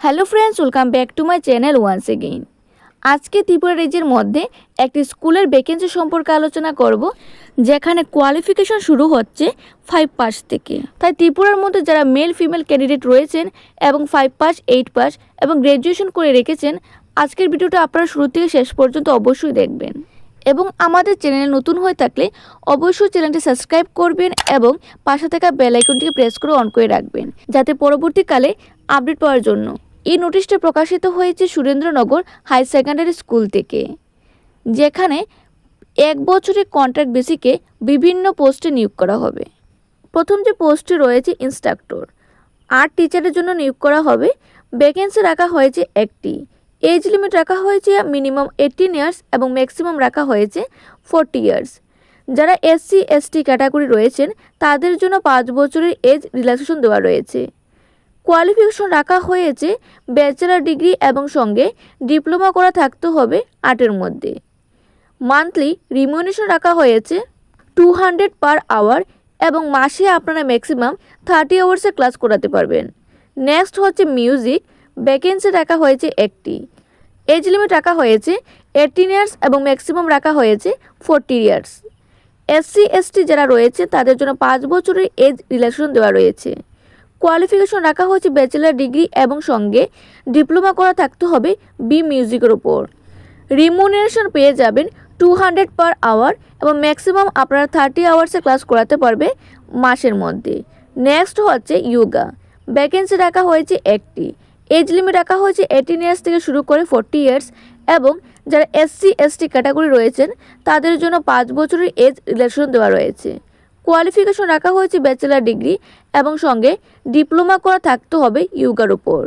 Hello friends, welcome back to my channel once again. আজকে ত্রিপুরা রাজ্যের মধ্যে একটি স্কুলের ভ্যাকেন্সি সম্পর্কে আলোচনা করব, যেখানে কোয়ালিফিকেশন শুরু হচ্ছে 5 পাস থেকে। তাই ত্রিপুরার মধ্যে যারা মেল ফিমেল ক্যান্ডিডেট রয়েছেন এবং 5 পাস 8 পাস এবং গ্র্যাজুয়েশন করে রেখেছেন, আজকের ভিডিওটা আপনারা শুরু থেকে শেষ পর্যন্ত অবশ্যই দেখবেন। এবং আমাদের চ্যানেলে নতুন হয়ে থাকলে অবশ্যই চ্যানেলটি সাবস্ক্রাইব করবেন এবং পাশে থাকা বেল আইকনটিকে প্রেস করে অন করে রাখবেন, যাতে পরবর্তীকালে আপডেট পাওয়ার জন্য। এই নোটিশটি প্রকাশিত হয়েছে সুরেন্দ্রনগর হাই সেকেন্ডারি স্কুল থেকে, যেখানে 1 বছরের কন্ট্রাক্ট বেসিকে বিভিন্ন পোস্টে নিয়োগ করা হবে। প্রথম যে পোস্টটি রয়েছে ইনস্ট্রাক্টর, আর্ট টিচারের জন্য নিয়োগ করা হবে। ভ্যাকেন্সি রাখা হয়েছে একটি। এজ লিমিট রাখা হয়েছে মিনিমাম 18 ইয়ার্স এবং ম্যাক্সিমাম রাখা হয়েছে 40 ইয়ার্স। যারা SC ST ক্যাটাগরি রয়েছেন তাদের জন্য 5 বছরের এজ রিল্যাক্সেশন দেওয়া রয়েছে। কোয়ালিফিকেশন রাখা হয়েছে ব্যাচেলার ডিগ্রি এবং সঙ্গে ডিপ্লোমা করা থাকতে হবে আর্টের মধ্যে। মান্থলি রিমিউনেশন রাখা হয়েছে 200 পার আওয়ার এবং মাসে আপনারা ম্যাক্সিমাম 30 আওয়ার্সে ক্লাস করাতে পারবেন। নেক্সট হচ্ছে মিউজিক, ভ্যাকেন্সি রাখা হয়েছে একটি। এজ লিমিট রাখা হয়েছে 18 ইয়ার্স এবং ম্যাক্সিমাম রাখা হয়েছে 40 ইয়ার্স। SC ST যারা রয়েছে তাদের জন্য 5 বছরের এজ রিল্যাক্সেশন দেওয়া রয়েছে। কোয়ালিফিকেশন রাখা হয়েছে ব্যাচেলার ডিগ্রি এবং সঙ্গে ডিপ্লোমা করা থাকতে হবে বি মিউজিকের ওপর। রিমুনারেশন পেয়ে যাবেন 200 পার আওয়ার এবং ম্যাক্সিমাম আপনারা 30 আওয়ার্সে ক্লাস করাতে পারবে মাসের মধ্যে। নেক্সট হচ্ছে ইয়োগা, ভ্যাকেন্সি রাখা হয়েছে একটি। এজ লিমিট রাখা হয়েছে 18 ইয়ার্স থেকে শুরু করে 40 ইয়ার্স এবং যারা SC ST ক্যাটাগরি রয়েছেন তাদের জন্য 5 বছরের এজ রিল্যাক্সেশন দেওয়া রয়েছে। কোয়ালিফিকেশন রাখা হয়েছে ব্যাচেলার ডিগ্রি এবং সঙ্গে ডিপ্লোমা করা থাকতে হবে ইয়োগার উপর।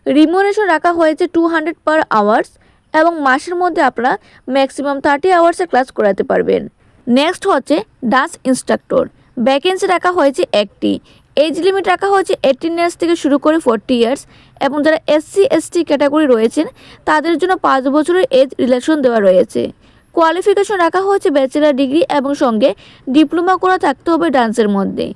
রিমুনারেশন রাখা হয়েছে 200 পার আওয়ার্স এবং মাসের মধ্যে আপনারা ম্যাক্সিমাম 30 আওয়ার্সে ক্লাস করাতে পারবেন। নেক্সট হচ্ছে ডান্স ইনস্ট্রাক্টর, ভ্যাকেন্সি রাখা হয়েছে একটি। এজ লিমিট রাখা হয়েছে 18 ইয়ার্স থেকে শুরু করে 40 ইয়ার্স এবং যারা SC ST ক্যাটাগরি রয়েছেন তাদের জন্য 5 বছরের এজ রিল্যাক্সেশন দেওয়া রয়েছে। কোয়ালিফিকেশন রাখা হয়েছে ব্যাচেলার ডিগ্রি এবং সঙ্গে ডিপ্লোমা করা থাকতে হবে ডান্সের মধ্যে।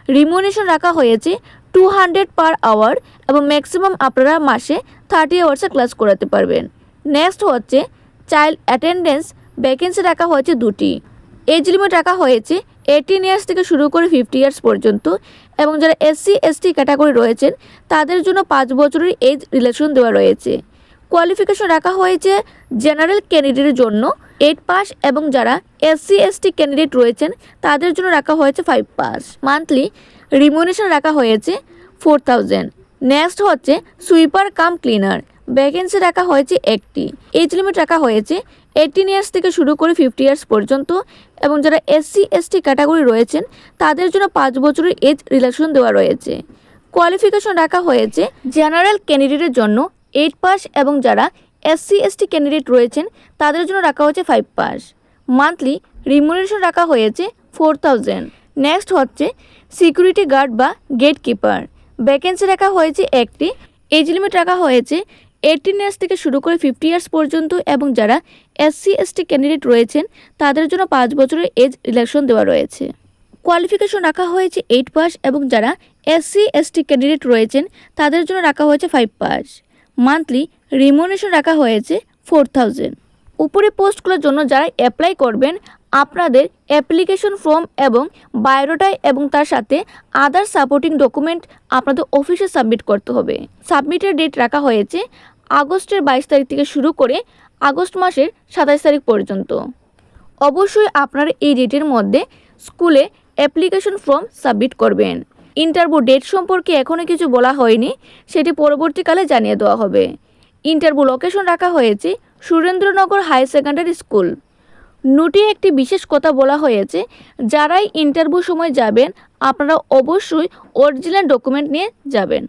রিমুনারেশন রাখা হয়েছে 200 পার আওয়ার এবং ম্যাক্সিমাম আপনারা মাসে 30 আওয়ার্সে ক্লাস করাতে পারবেন। নেক্সট হচ্ছে চাইল্ড অ্যাটেন্ডেন্স, ভ্যাকেন্সি রাখা হয়েছে দুটি। এজ লিমিট রাখা হয়েছে 18 ইয়ার্স থেকে শুরু করে 50 ইয়ার্স পর্যন্ত এবং যারা SC ST ক্যাটাগরি রয়েছেন তাদের জন্য 5 বছরের এজ রিল্যাক্সেশন দেওয়া রয়েছে। কোয়ালিফিকেশন রাখা হয়েছে জেনারেল ক্যান্ডিডেটের জন্য 8 পাস এবং যারা SC ST ক্যান্ডিডেট রয়েছেন তাদের জন্য রাখা হয়েছে 5 পাস। মান্থলি রিমিউনেশন রাখা হয়েছে 4000। নেক্সট হচ্ছে সুইপার কাম ক্লিনার, ভ্যাকেন্সি রাখা হয়েছে একটি। এজ লিমিট রাখা হয়েছে 18 ইয়ার্স থেকে শুরু করে 50 ইয়ার্স পর্যন্ত এবং যারা SC ST ক্যাটাগরি রয়েছেন তাদের জন্য 5 বছরের এজ রিল্যাক্সেশন দেওয়া রয়েছে। কোয়ালিফিকেশন রাখা হয়েছে জেনারেল ক্যান্ডিডেটের জন্য 8 পাস এবং যারা SC ST ক্যান্ডিডেট রয়েছেন তাদের জন্য রাখা হয়েছে 5 পাস। মান্থলি রিমুনারেশন রাখা হয়েছে 4000। নেক্সট হচ্ছে সিকিউরিটি গার্ড বা গেট কিপার, ভ্যাকেন্সি রাখা হয়েছে একটি। এজ লিমিট রাখা হয়েছে 18 ইয়ার্স থেকে শুরু করে 50 ইয়ার্স পর্যন্ত এবং যারা SC ST ক্যান্ডিডেট রয়েছেন তাদের জন্য 5 বছরের এজ রিল্যাক্সেশন দেওয়া রয়েছে। কোয়ালিফিকেশন রাখা হয়েছে 8 পাস এবং যারা SC ST ক্যান্ডিডেট রয়েছেন তাদের জন্য রাখা হয়েছে 5 পাস। মান্থলি রিমুনারেশন রাখা হয়েছে 4000। উপরে পোস্টগুলোর জন্য যারা অ্যাপ্লাই করবেন আপনাদের অ্যাপ্লিকেশন ফর্ম এবং বায়োডাটা এবং তার সাথে আদার সাপোর্টিং ডকুমেন্ট আপনাদের অফিসে সাবমিট করতে হবে। সাবমিটের ডেট রাখা হয়েছে আগস্টের 22 তারিখ থেকে শুরু করে আগস্ট মাসের 27 তারিখ পর্যন্ত। অবশ্যই আপনারা এই ডেটের মধ্যে স্কুলে অ্যাপ্লিকেশন ফর্ম সাবমিট করবেন। ইন্টারভিউ ডেট সম্পর্কে এখনও কিছু বলা হয়নি, সেটি পরবর্তীকালে জানিয়ে দেওয়া হবে। ইন্টারভিউ লোকেশন রাখা হয়েছে সুরেন্দ্রনগর হাই সেকেন্ডারি স্কুল। নোটে একটি বিশেষ কথা বলা হয়েছে, যারাই ইন্টারভিউ সময় যাবেন আপনারা অবশ্যই অরিজিনাল ডকুমেন্ট নিয়ে যাবেন।